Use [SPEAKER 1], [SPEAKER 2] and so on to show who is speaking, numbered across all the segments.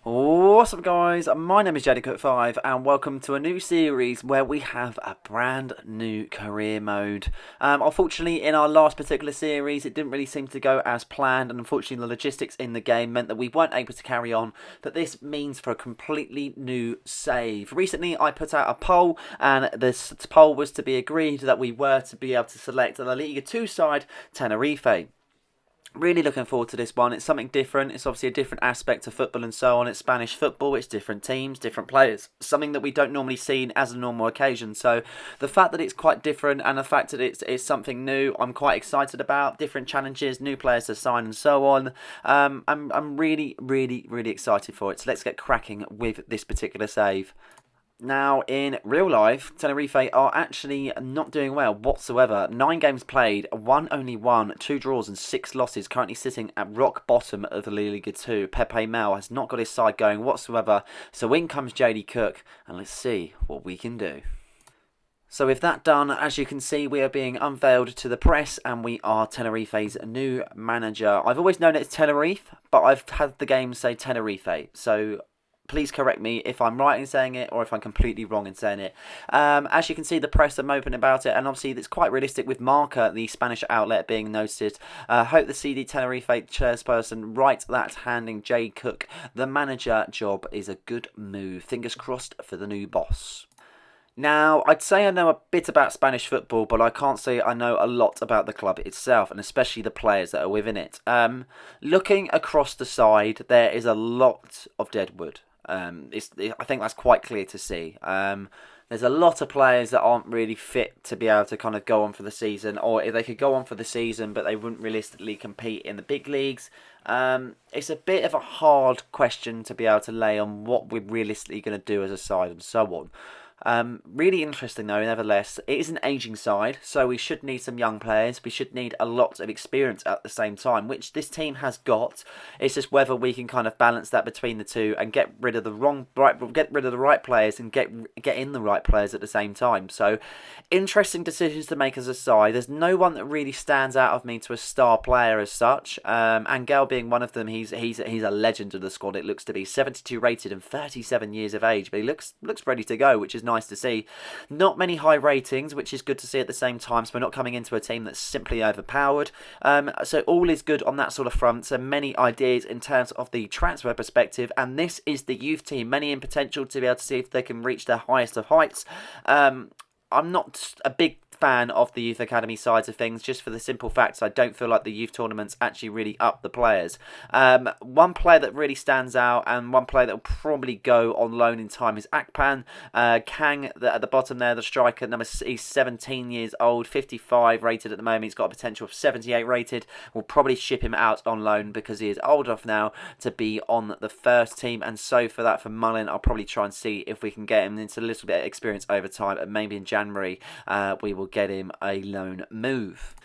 [SPEAKER 1] What's up guys, my name is JadyCook5 and welcome to a new series where we have a brand new career mode. Unfortunately in our last particular series it didn't really seem to go as planned, and unfortunately the logistics in the game meant that we weren't able to carry on, but this means for a completely new save. Recently I put out a poll and this poll was to be agreed that we were to be able to select the Liga 2 side Tenerife. Really looking forward to this one. It's something different. It's obviously a different aspect of football and so on. It's Spanish football. It's different teams, different players. Something that we don't normally see as a normal occasion. So the fact that it's quite different and the fact that it's something new, I'm quite excited about. Different challenges, new players to sign and so on. I'm really, really, really excited for it. So let's get cracking with this particular save. Now, in real life, Tenerife are actually not doing well whatsoever. 9 games played, only won, 2 draws and 6 losses, currently sitting at rock bottom of the Liga 2. Pepe Mel has not got his side going whatsoever, so in comes JD Cook, and let's see what we can do. So with that done, as you can see, we are being unveiled to the press and we are Tenerife's new manager. I've always known it's Tenerife, but I've had the game say Tenerife, so please correct me if I'm right in saying it or if I'm completely wrong in saying it. As you can see, the press are open about it, and obviously it's quite realistic with Marca, the Spanish outlet, being noted. Hope the CD Tenerife chairperson right that handing Jay Cook the manager job is a good move. Fingers crossed for the new boss. Now, I'd say I know a bit about Spanish football, but I can't say I know a lot about the club itself, and especially the players that are within it. Looking across the side, there is a lot of dead wood. I think that's quite clear to see. There's a lot of players that aren't really fit to be able to kind of go on for the season, or if they could go on for the season, but they wouldn't realistically compete in the big leagues. It's a bit of a hard question to be able to lay on what we're realistically going to do as a side and so on. Really interesting though, nevertheless. It is an ageing side, so we should need some young players. We should need a lot of experience at the same time, which this team has got. It's just whether we can kind of balance that between the two and get rid of the right players and get in the right players at the same time. So, interesting decisions to make as a side. There's no one that really stands out of me to a star player as such. Angel being one of them. He's a legend of the squad. It looks to be 72 rated and 37 years of age, but he looks ready to go, which is nice to see. Not many high ratings, which is good to see at the same time, so we're not coming into a team that's simply overpowered. So all is good on that sort of front. So many ideas in terms of the transfer perspective, and this is the youth team, many in potential to be able to see if they can reach their highest of heights. I'm not a big fan of the youth academy sides of things, just for the simple fact I don't feel like the youth tournaments actually really up the players. One player that really stands out and one player that will probably go on loan in time is Akpan. Kang at the bottom there, the striker, he's 17 years old, 55 rated at the moment. He's got a potential of 78 rated. We'll probably ship him out on loan because he is old enough now to be on the first team, and so for that, for Mullin, I'll probably try and see if we can get him into a little bit of experience over time, and maybe in January we will get him a loan move.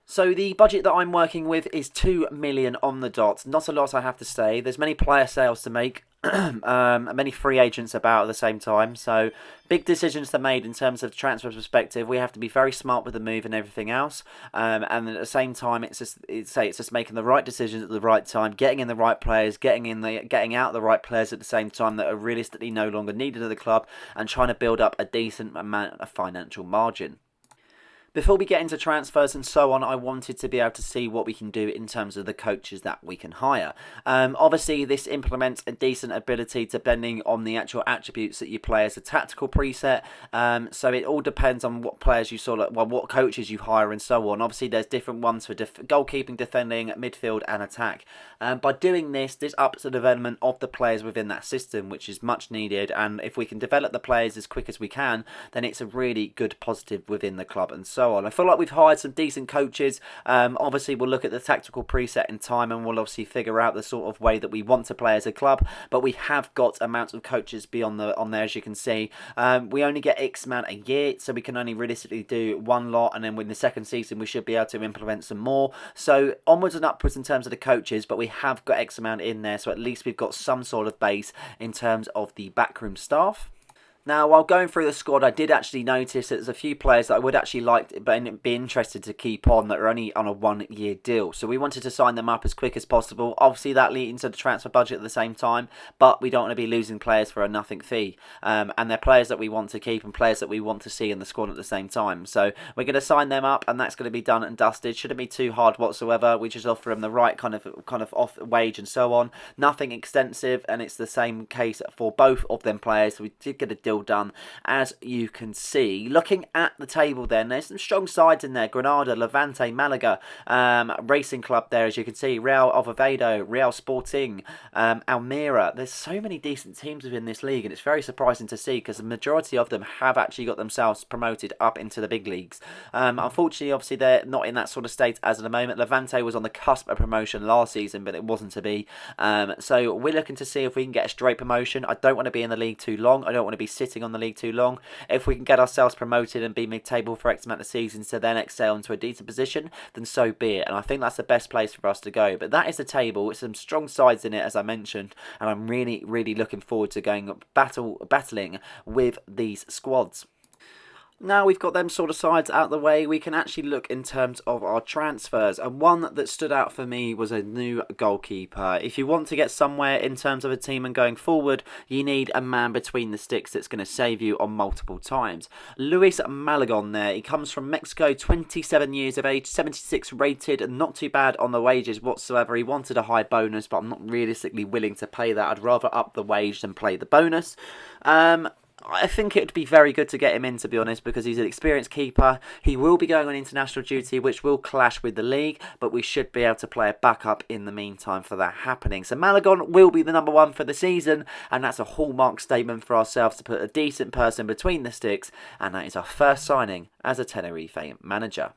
[SPEAKER 1] So the budget that I'm working with is 2 million on the dot. Not a lot, I have to say. There's many player sales to make, many free agents about at the same time. So big decisions to made in terms of transfer perspective. We have to be very smart with the move and everything else. And at the same time, it's just making the right decisions at the right time, getting in the right players, getting out the right players at the same time that are realistically no longer needed at the club, and trying to build up a decent amount of financial margin. Before we get into transfers and so on, I wanted to be able to see what we can do in terms of the coaches that we can hire. Obviously, this implements a decent ability depending on the actual attributes that you play as a tactical preset. So it all depends on what players you what coaches you hire and so on. Obviously, there's different ones for goalkeeping, defending, midfield, and attack. By doing this ups the development of the players within that system, which is much needed. And if we can develop the players as quick as we can, then it's a really good positive within the club and so on. I feel like we've hired some decent coaches. Obviously, we'll look at the tactical preset in time, and we'll obviously figure out the sort of way that we want to play as a club. But we have got amounts of coaches beyond on there, as you can see. We only get X amount a year, so we can only realistically do one lot, and then with the second season, we should be able to implement some more. So onwards and upwards in terms of the coaches, but we have got X amount in there, so at least we've got some sort of base in terms of the backroom staff. Now, while going through the squad, I did actually notice that there's a few players that I would actually like but be interested to keep on that are only on a 1 year deal. So we wanted to sign them up as quick as possible. Obviously, that leading to the transfer budget at the same time, but we don't want to be losing players for a nothing fee. And they're players that we want to keep and players that we want to see in the squad at the same time. So we're going to sign them up, and that's going to be done and dusted. Shouldn't be too hard whatsoever. We just offer them the right kind of off wage and so on. Nothing extensive, and it's the same case for both of them players. So we did get a deal done, as you can see. Looking at the table then, there's some strong sides in there. Granada, Levante, Malaga, Racing Club there, as you can see. Real Oviedo, Real Sporting, Almira. There's so many decent teams within this league, and it's very surprising to see because the majority of them have actually got themselves promoted up into the big leagues. Unfortunately, obviously, they're not in that sort of state as of the moment. Levante was on the cusp of promotion last season, but it wasn't to be. So we're looking to see if we can get a straight promotion. I don't want to be in the league too long. I don't want to be sitting on the league too long. If we can get ourselves promoted and be mid-table for X amount of seasons to then excel into a decent position, then so be it. And I think that's the best place for us to go. But that is the table with some strong sides in it, as I mentioned, and I'm really, really looking forward to going battling with these squads. Now we've got them sort of sides out of the way, we can actually look in terms of our transfers. And one that stood out for me was a new goalkeeper. If you want to get somewhere in terms of a team and going forward, you need a man between the sticks that's going to save you on multiple times. Luis Malagon there. He comes from Mexico, 27 years of age, 76 rated, not too bad on the wages whatsoever. He wanted a high bonus, but I'm not realistically willing to pay that. I'd rather up the wage than play the bonus. I think it would be very good to get him in, to be honest, because he's an experienced keeper. He will be going on international duty, which will clash with the league, but we should be able to play a backup in the meantime for that happening. So Malagon will be the number one for the season, and that's a hallmark statement for ourselves to put a decent person between the sticks, and that is our first signing as a Tenerife manager.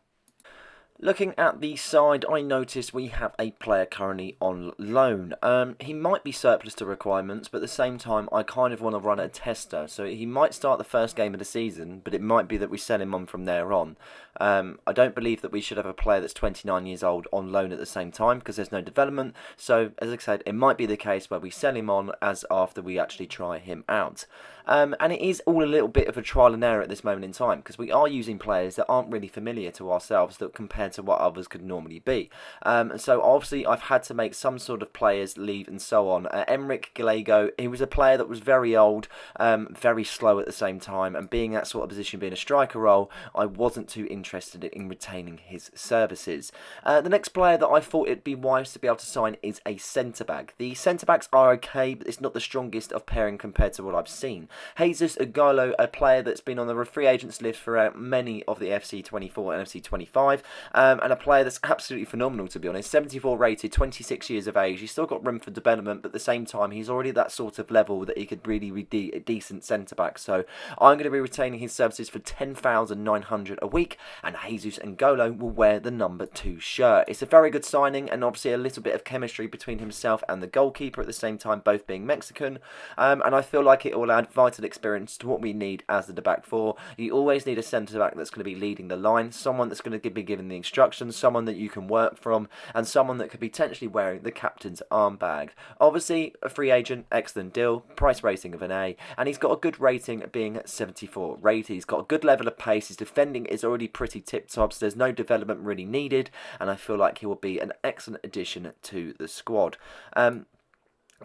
[SPEAKER 1] Looking at the side, I noticed we have a player currently on loan. He might be surplus to requirements, but at the same time, I kind of want to run a tester. So he might start the first game of the season, but it might be that we sell him on from there on. I don't believe that we should have a player that's 29 years old on loan at the same time because there's no development. So, as I said, it might be the case where we sell him on as after we actually try him out. And it is all a little bit of a trial and error at this moment in time because we are using players that aren't really familiar to ourselves that compared to what others could normally be. So obviously I've had to make some sort of players leave and so on. Emric Gallego, he was a player that was very old, very slow at the same time, and being that sort of position, being a striker role, I wasn't too interested in retaining his services. The next player that I thought it'd be wise to be able to sign is a centre-back. The centre-backs are okay, but it's not the strongest of pairing compared to what I've seen. Jesus Agolo, a player that's been on the free agents list for many of the FC 24 and FC 25, and a player that's absolutely phenomenal, to be honest. 74 rated, 26 years of age. He's still got room for development, but at the same time, he's already that sort of level that he could really be a decent centre-back. So I'm going to be retaining his services for $10,900 a week, and Jesus Agolo will wear the number 2 shirt. It's a very good signing, and obviously a little bit of chemistry between himself and the goalkeeper at the same time, both being Mexican, and I feel like it will add vital experience to what we need as the back four. You always need a centre-back that's going to be leading the line, someone that's going to be giving the instructions, someone that you can work from, and someone that could be potentially wearing the captain's armbag. Obviously, a free agent, excellent deal, price rating of an A, and he's got a good rating being at 74 rated. He's got a good level of pace, his defending is already pretty tip-top, so there's no development really needed, and I feel like he will be an excellent addition to the squad. And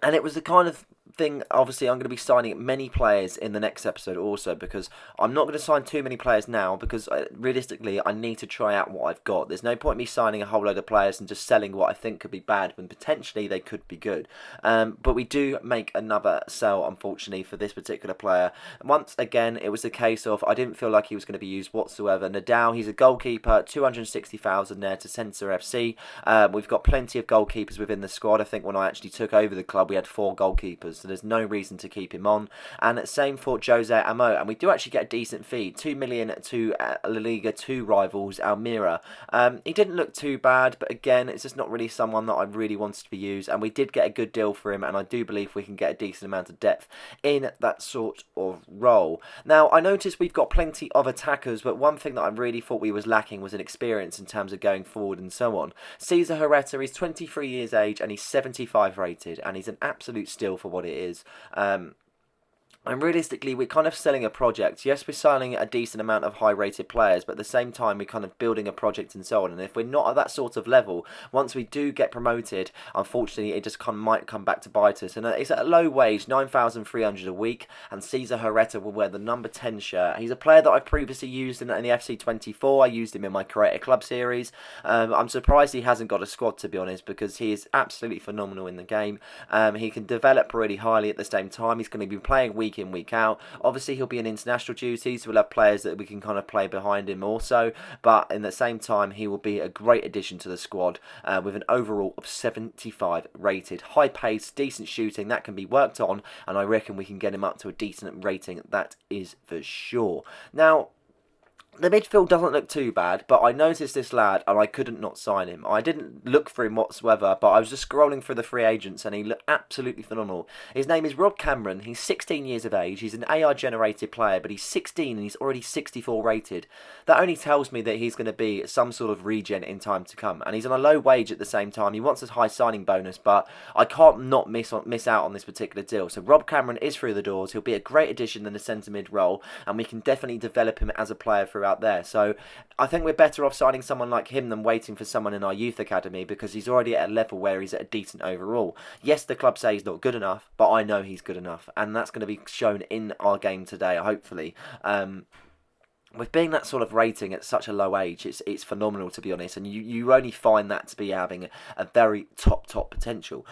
[SPEAKER 1] it was the kind of thing, obviously, I'm going to be signing many players in the next episode also, because I'm not going to sign too many players now, because realistically, I need to try out what I've got. There's no point me signing a whole load of players and just selling what I think could be bad when potentially they could be good. But we do make another sell, unfortunately, for this particular player. Once again, it was the case of I didn't feel like he was going to be used whatsoever. Nadal, he's a goalkeeper, 260,000 there to Centre FC. We've got plenty of goalkeepers within the squad. I think when I actually took over the club, we had 4 goalkeepers. So there's no reason to keep him on. And same for Jose Amo, and we do actually get a decent fee, 2 million to La Liga 2 rivals Almira. He didn't look too bad, but again, it's just not really someone that I really wanted to be used, and we did get a good deal for him, and I do believe we can get a decent amount of depth in that sort of role. Now, I noticed we've got plenty of attackers, but one thing that I really thought we was lacking was an experience in terms of going forward and so on. Cesar Herrera is 23 years age, and he's 75 rated, and he's an absolute steal for what it is. And realistically, we're kind of selling a project. Yes, we're signing a decent amount of high-rated players, but at the same time, we're kind of building a project and so on. And if we're not at that sort of level, once we do get promoted, unfortunately, it just might come back to bite us. And it's at a low wage, 9,300 a week. And Cesar Herrera will wear the number 10 shirt. He's a player that I've previously used in the FC24. I used him in my Creator Club series. I'm surprised he hasn't got a squad, to be honest, because he is absolutely phenomenal in the game. He can develop really highly at the same time. He's going to be playing week in, week out. Obviously, he'll be in international duties, so we'll have players that we can kind of play behind him also. But in the same time, he will be a great addition to the squad with an overall of 75 rated. High pace, decent shooting, that can be worked on, and I reckon we can get him up to a decent rating. That is for sure. Now, the midfield doesn't look too bad, but I noticed this lad and I couldn't not sign him. I didn't look for him whatsoever, but I was just scrolling through the free agents and he looked absolutely phenomenal. His name is Rob Cameron. He's 16 years of age. He's an AI generated player, but he's 16 and he's already 64 rated. That only tells me that he's going to be some sort of regen in time to come. And he's on a low wage at the same time. He wants a high signing bonus, but I can't not miss out on this particular deal. So Rob Cameron is through the doors. He'll be a great addition in the centre mid role, and we can definitely develop him as a player throughout there. So I think we're better off signing someone like him than waiting for someone in our youth academy, because he's already at a level where he's at a decent overall. Yes, the club say he's not good enough, but I know he's good enough, and that's going to be shown in our game today, hopefully. With being that sort of rating at such a low age, it's phenomenal, to be honest, and you only find that to be having a very top potential.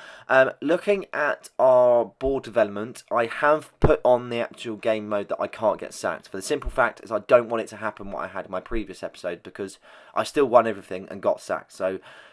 [SPEAKER 1] Looking at our board development, I have put on the actual game mode that I can't get sacked, for the simple fact is I don't want it to happen what I had in my previous episode, because I still won everything and got sacked.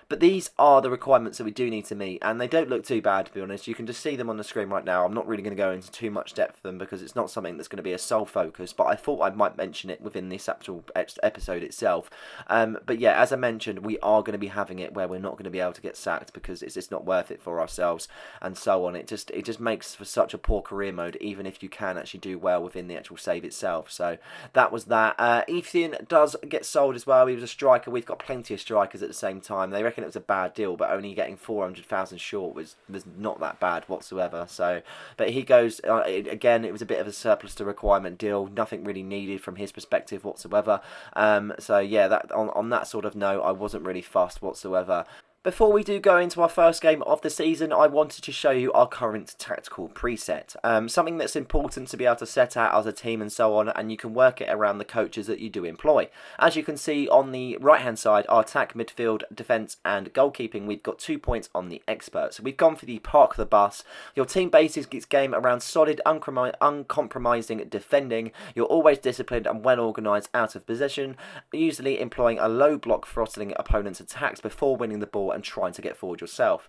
[SPEAKER 1] But these are the requirements that we do need to meet, and they don't look too bad, to be honest. You can just see them on the screen right now. I'm not really going to go into too much depth of them because it's not something that's going to be a sole focus, but I thought I might mention it within this actual episode itself. But yeah, as I mentioned, we are going to be having it where we're not going to be able to get sacked because it's just not worth it for ourselves and so on. It just makes for such a poor career mode, even if you can actually do well within the actual save itself. So that was that. Ethan does get sold as well. He was a striker. We've got plenty of strikers at the same time. They reckon it was a bad deal, but only getting 400,000 short was not that bad whatsoever. So, but he goes again. It was a bit of a surplus to requirement deal. Nothing really needed from his perspective whatsoever. So yeah, that on that sort of note, I wasn't really fussed whatsoever. Before we do go into our first game of the season, I wanted to show you our current tactical preset. Something that's important to be able to set out as a team and so on, and you can work it around the coaches that you do employ. As you can see on the right hand side, our attack, midfield, defence and goalkeeping, we've got 2 points on the expert. So we've gone for the park the bus. Your team bases its game around solid, uncompromising defending. You're always disciplined and well organised out of possession, usually employing a low block throttling opponents' attacks before winning the ball and trying to get forward yourself.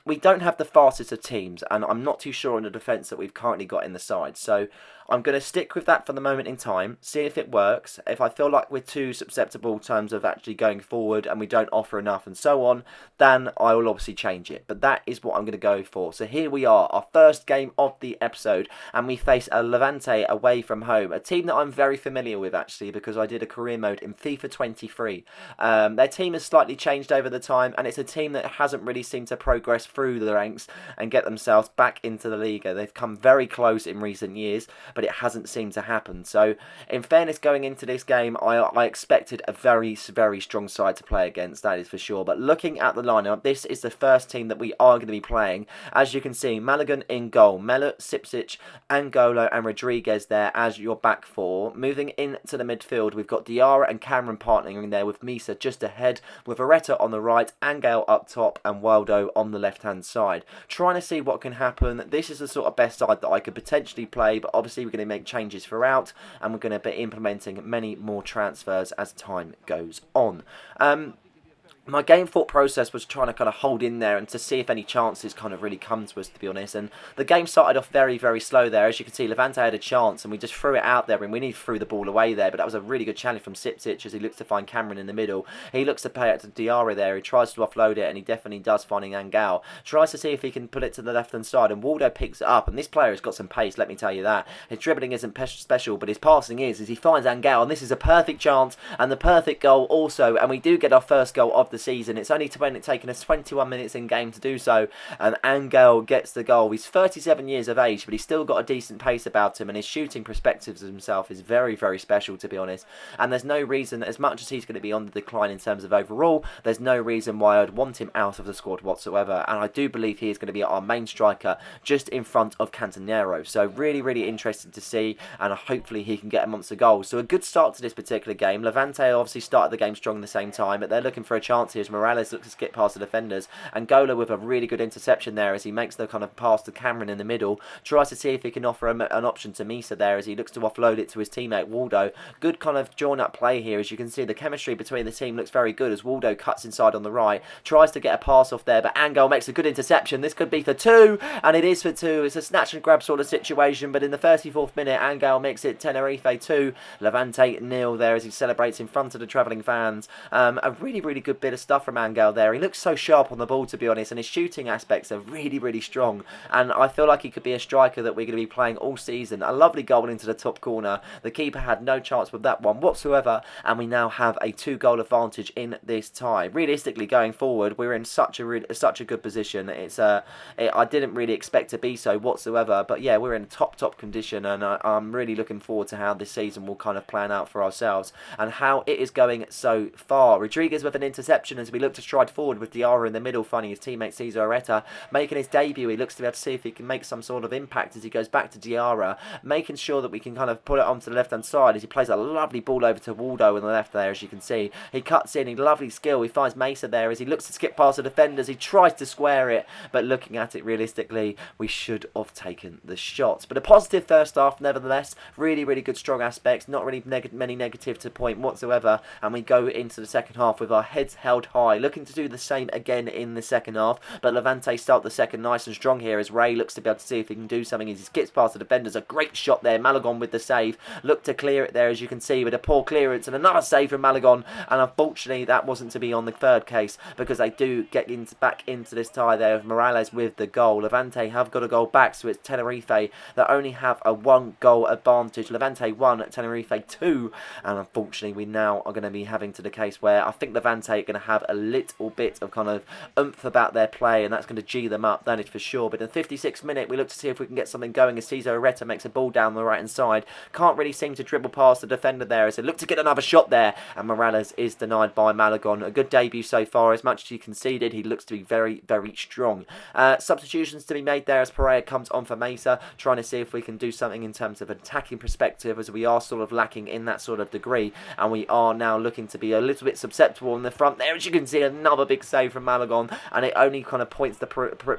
[SPEAKER 1] We don't have the fastest of teams, and I'm not too sure on the defence that we've currently got in the side, so I'm going to stick with that for the moment in time, see if it works. If I feel like we're too susceptible in terms of actually going forward and we don't offer enough and so on, then I will obviously change it. But that is what I'm going to go for. So here we are, our first game of the episode, and we face a Levante away from home, a team that I'm very familiar with actually because I did a career mode in FIFA 23. Their team has slightly changed over the time, and it's a team that hasn't really seemed to progress through the ranks and get themselves back into the Liga. They've come very close in recent years, but it hasn't seemed to happen. So in fairness, going into this game, I expected a very strong side to play against, that is for sure. But looking at the lineup, this is the first team that we are going to be playing. As you can see, Malagan in goal, Melot, Sipsic, Angolo and Rodriguez there as your back four. Moving into the midfield, we've got Diarra and Cameron partnering there with Misa just ahead, with Areta on the right, Angel up top and Waldo on the left hand side. Trying to see what can happen. This is the sort of best side that I could potentially play, but obviously we're going to make changes throughout, and we're going to be implementing many more transfers as time goes on. My game thought process was trying to kind of hold in there and to see if any chances kind of really come to us, to be honest. And the game started off very slow there. As you can see, Levante had a chance and we just threw it out there and we threw the ball away there. But that was a really good challenge from Sipsic as he looks to find Cameron in the middle. He looks to play it to Diarra there. He tries to offload it and he definitely does, finding Angel. Tries to see if he can put it to the left-hand side and Waldo picks it up. And this player has got some pace, let me tell you that. His dribbling isn't special, but his passing is, as he finds Angel. And this is a perfect chance and the perfect goal also. And we do get our first goal of the the season. It's only taken us 21 minutes in game to do so, and Angel gets the goal. He's 37 years of age, but he's still got a decent pace about him, and his shooting perspectives of himself is very, very special, to be honest. And there's no reason, as much as he's going to be on the decline in terms of overall, there's no reason why I'd want him out of the squad whatsoever. And I do believe he is going to be our main striker, just in front of Cantonero. So really, really interested to see, and hopefully he can get amongst the goals. So a good start to this particular game. Levante obviously started the game strong at the same time, but they're looking for a chance here as Morales looks to skip past the defenders. Angola with a really good interception there as he makes the kind of pass to Cameron in the middle. Tries to see if he can offer an option to Misa there as he looks to offload it to his teammate Waldo. Good kind of drawn up play here. As you can see, the chemistry between the team looks very good as Waldo cuts inside on the right. Tries to get a pass off there, but Angel makes a good interception. This could be for two, and it is for two. It's a snatch and grab sort of situation, but in the 34th minute, Angel makes it Tenerife 2, Levante 0 there as he celebrates in front of the travelling fans. A really, really good bit of stuff from Angel there. He looks so sharp on the ball, to be honest, and his shooting aspects are really, really strong. And I feel like he could be a striker that we're going to be playing all season. A lovely goal into the top corner. The keeper had no chance with that one whatsoever, and we now have a 2-goal advantage in this tie. Realistically, going forward, we're in such a good position. I didn't really expect to be so whatsoever, but yeah, we're in top condition, and I'm really looking forward to how this season will kind of plan out for ourselves and how it is going so far. Rodriguez with an interception as we look to stride forward with Diarra in the middle, finding his teammate Cesar Areta making his debut. He looks to be able to see if he can make some sort of impact as he goes back to Diarra, making sure that we can kind of put it onto the left hand side as he plays a lovely ball over to Waldo on the left there. As you can see, he cuts in, he lovely skill, he finds Mesa there as he looks to skip past the defenders. He tries to square it, but looking at it realistically, we should have taken the shots. But a positive first half nevertheless. Really, really good strong aspects, not really many negative to point whatsoever, and we go into the second half with our heads held high, looking to do the same again in the second half. But Levante start the second nice and strong here as Ray looks to be able to see if he can do something as he skips past the defenders. A great shot there, Malagon with the save, looked to clear it there as you can see, but a poor clearance and another save from Malagon, and unfortunately that wasn't to be on the third case because they do get back into this tie there with Morales with the goal. Levante have got a goal back, so it's Tenerife that only have a 1-goal advantage. Levante 1, Tenerife 2, and unfortunately we now are going to be having to the case where I think Levante are going to have a little bit of kind of oomph about their play, and that's going to G them up, that is for sure. But in the 56th minute we look to see if we can get something going as Cesar Areta makes a ball down the right hand side. Can't really seem to dribble past the defender there as they look to get another shot there, and Morales is denied by Malagon. A good debut so far. As much as he conceded, he looks to be very, very strong. Substitutions to be made there as Pereira comes on for Mesa, trying to see if we can do something in terms of attacking perspective, as we are sort of lacking in that sort of degree, and we are now looking to be a little bit susceptible in the front there. As you can see, another big save from Malagon, and it only kind of points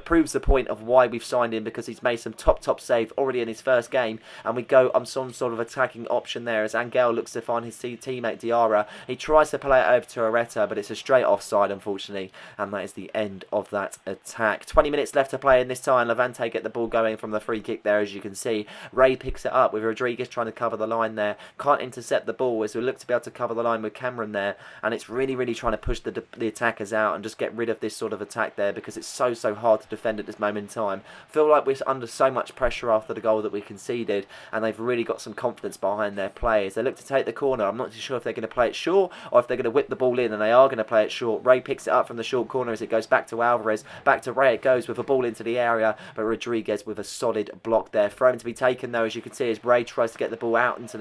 [SPEAKER 1] proves the point of why we've signed him, because he's made some top save already in his first game, and we go on some sort of attacking option there as Angel looks to find his teammate Diarra. He tries to play it over to Areta, but it's a straight offside unfortunately, and that is the end of that attack. 20 minutes left to play in this time. Levante get the ball going from the free kick there. As you can see, Ray picks it up with Rodriguez trying to cover the line there, can't intercept the ball as we look to be able to cover the line with Cameron there, and it's really trying to push the attackers out and just get rid of this sort of attack there, because it's so hard to defend at this moment in time. Feel like we're under so much pressure after the goal that we conceded, and they've really got some confidence behind their players. They look to take the corner. I'm not too sure if they're going to play it short or if they're going to whip the ball in, and they are going to play it short. Ray picks it up from the short corner as it goes back to Alvarez. Back to Ray it goes with a ball into the area, but Rodriguez with a solid block there. Thrown to be taken though, as you can see, as Ray tries to get the ball out onto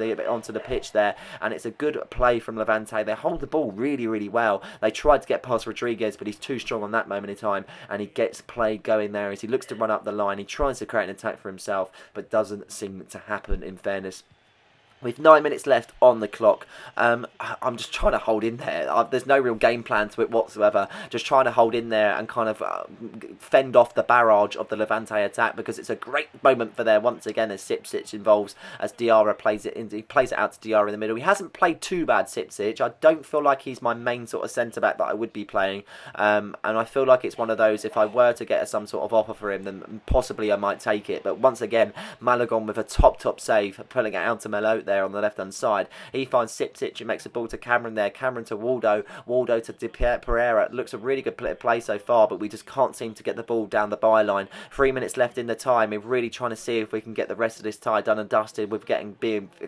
[SPEAKER 1] the pitch there, and it's a good play from Levante. They hold the ball really well. They tried to get past Rodriguez, but he's too strong on that moment in time, and he gets play going there as he looks to run up the line. He tries to create an attack for himself, but doesn't seem to happen, in fairness. With 9 minutes left on the clock, I'm just trying to hold in there. There's no real game plan to it whatsoever. Just trying to hold in there and kind of fend off the barrage of the Levante attack, because it's a great moment for there once again as Sipsic involves, as Diarra plays it out to Diarra in the middle. He hasn't played too bad, Sipsic. I don't feel like he's my main sort of centre back that I would be playing, and I feel like it's one of those, if I were to get some sort of offer for him, then possibly I might take it. But once again, Malagon with a top save, pulling it out to Melo there on the left-hand side. He finds Siptich and makes a ball to Cameron there. Cameron to Waldo. Waldo to Pereira. It looks a really good play so far, but we just can't seem to get the ball down the byline. 3 minutes left in the time. We're really trying to see if we can get the rest of this tie done and dusted with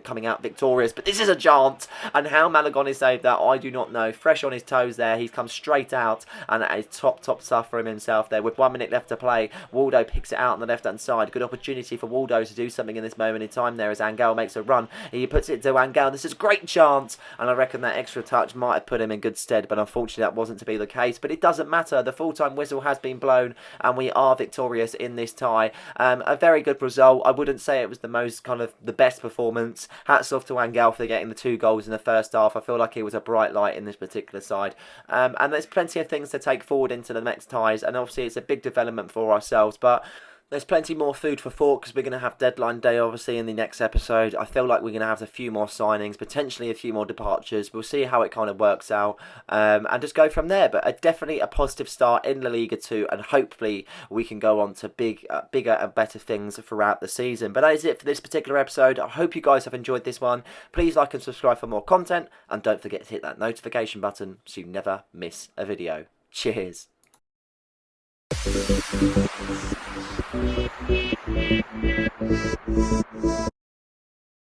[SPEAKER 1] coming out victorious. But this is a chance. And how Malagoni saved that, I do not know. Fresh on his toes there. He's come straight out and a top stuff for himself there. With 1 minute left to play, Waldo picks it out on the left-hand side. Good opportunity for Waldo to do something in this moment in time there as Angel makes a run. He puts it to Angel. This is a great chance. And I reckon that extra touch might have put him in good stead. But unfortunately, that wasn't to be the case. But it doesn't matter. The full-time whistle has been blown. And we are victorious in this tie. A very good result. I wouldn't say it was the best performance. Hats off to Angel for getting the 2 goals in the first half. I feel like he was a bright light in this particular side. And there's plenty of things to take forward into the next ties. And obviously it's a big development for ourselves. But there's plenty more food for thought because we're going to have deadline day, obviously, in the next episode. I feel like we're going to have a few more signings, potentially a few more departures. We'll see how it kind of works out and just go from there. But definitely a positive start in La Liga 2, and hopefully we can go on to bigger and better things throughout the season. But that is it for this particular episode. I hope you guys have enjoyed this one. Please like and subscribe for more content, and don't forget to hit that notification button so you never miss a video. Cheers. Thank you.